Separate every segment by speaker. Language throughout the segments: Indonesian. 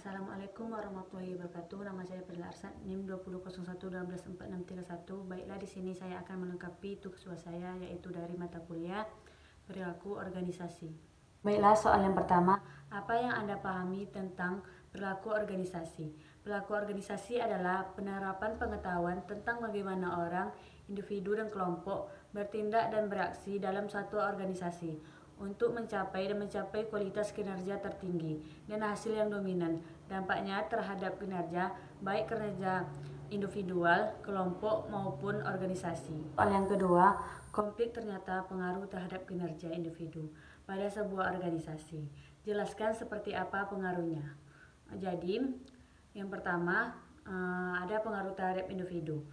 Speaker 1: Assalamualaikum warahmatullahi wabarakatuh. Nama saya Fadila Arsad, NIM 2001124631. Baiklah, di sini saya akan melengkapi tugas saya, yaitu dari mata kuliah perilaku organisasi. Baiklah, soal yang pertama, apa yang Anda pahami tentang perilaku organisasi? Perilaku organisasi adalah penerapan pengetahuan tentang bagaimana orang, individu, dan kelompok bertindak dan bereaksi dalam suatu organisasi untuk mencapai kualitas kinerja tertinggi dan hasil yang dominan. Dampaknya terhadap kinerja, baik kinerja individual, kelompok, maupun organisasi. Soal yang kedua, konflik ternyata pengaruh terhadap kinerja individu pada sebuah organisasi. Jelaskan seperti apa pengaruhnya. Jadi, yang pertama, ada pengaruh terhadap individu.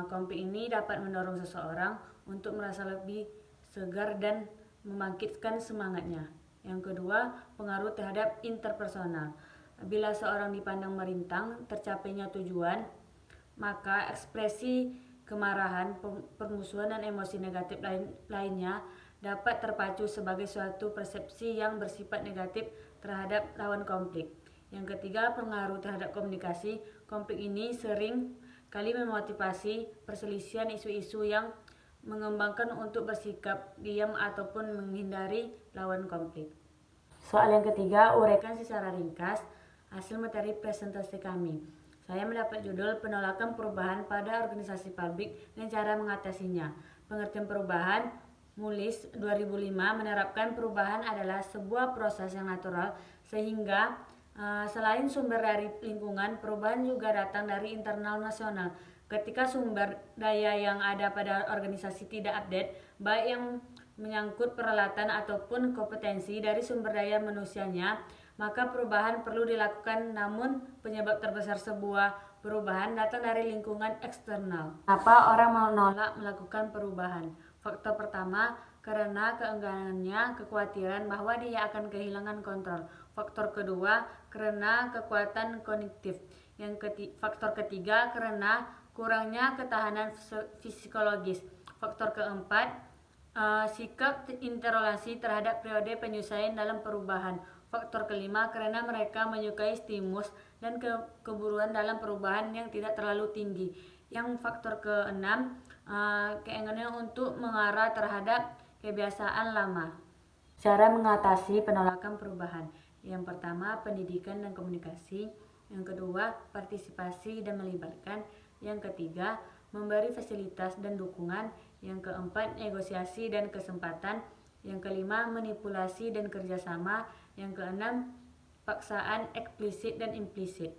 Speaker 1: Konflik ini dapat mendorong seseorang untuk merasa lebih segar dan membangkitkan semangatnya. Yang kedua, pengaruh terhadap interpersonal. Bila seorang dipandang merintang tercapainya tujuan, maka ekspresi kemarahan, permusuhan, dan emosi negatif lainnya dapat terpacu sebagai suatu persepsi yang bersifat negatif terhadap lawan konflik. Yang ketiga, pengaruh terhadap komunikasi. Konflik ini sering kali memotivasi perselisihan isu-isu yang mengembangkan untuk bersikap diam ataupun menghindari lawan konflik. Soal yang ketiga, uraikan secara ringkas hasil materi presentasi kami. Saya mendapat judul penolakan perubahan pada organisasi publik dan cara mengatasinya. Pengertian perubahan, Mulis 2005, menerapkan perubahan adalah sebuah proses yang natural sehingga selain sumber dari lingkungan, perubahan juga datang dari internal nasional. Ketika sumber daya yang ada pada organisasi tidak update, baik yang menyangkut peralatan ataupun kompetensi dari sumber daya manusianya, maka perubahan perlu dilakukan. Namun penyebab terbesar sebuah perubahan datang dari lingkungan eksternal. Kenapa orang menolak melakukan perubahan? Faktor pertama, karena keengganannya, kekhawatiran bahwa dia akan kehilangan kontrol. Faktor kedua, karena kekuatan kognitif. Faktor ketiga, karena kurangnya ketahanan psikologis. Faktor keempat, sikap intoleransi terhadap periode penyesuaian dalam perubahan. Faktor kelima, karena mereka menyukai stimulus dan keburuan dalam perubahan yang tidak terlalu tinggi. Yang faktor keenam, keinginan untuk mengarah terhadap kebiasaan lama. Cara mengatasi penolakan perubahan. Yang pertama, pendidikan dan komunikasi. Yang kedua, partisipasi dan melibatkan. Yang ketiga, memberi fasilitas dan dukungan. Yang keempat, negosiasi dan kesempatan. Yang kelima, manipulasi dan kerjasama. Yang keenam, paksaan eksplisit dan implisit.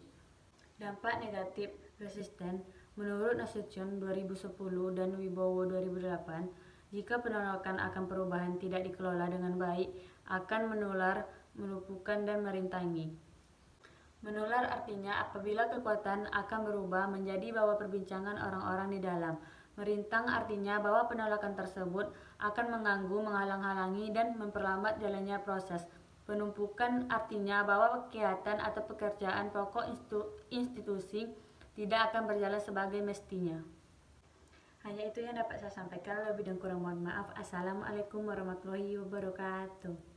Speaker 1: Dampak negatif resisten. Menurut Nasution 2010 dan Wibowo 2008, jika penolakan akan perubahan tidak dikelola dengan baik, akan menular, melumpuhkan, dan merintangi. Menular artinya apabila kekuatan akan berubah menjadi bawa perbincangan orang-orang di dalam. Merintang artinya bahwa penolakan tersebut akan mengganggu, menghalang-halangi, dan memperlambat jalannya proses. Penumpukan artinya bahwa kegiatan atau pekerjaan pokok institusi tidak akan berjalan sebagai mestinya. Hanya itu yang dapat saya sampaikan, lebih dan kurang mohon maaf. Assalamualaikum warahmatullahi wabarakatuh.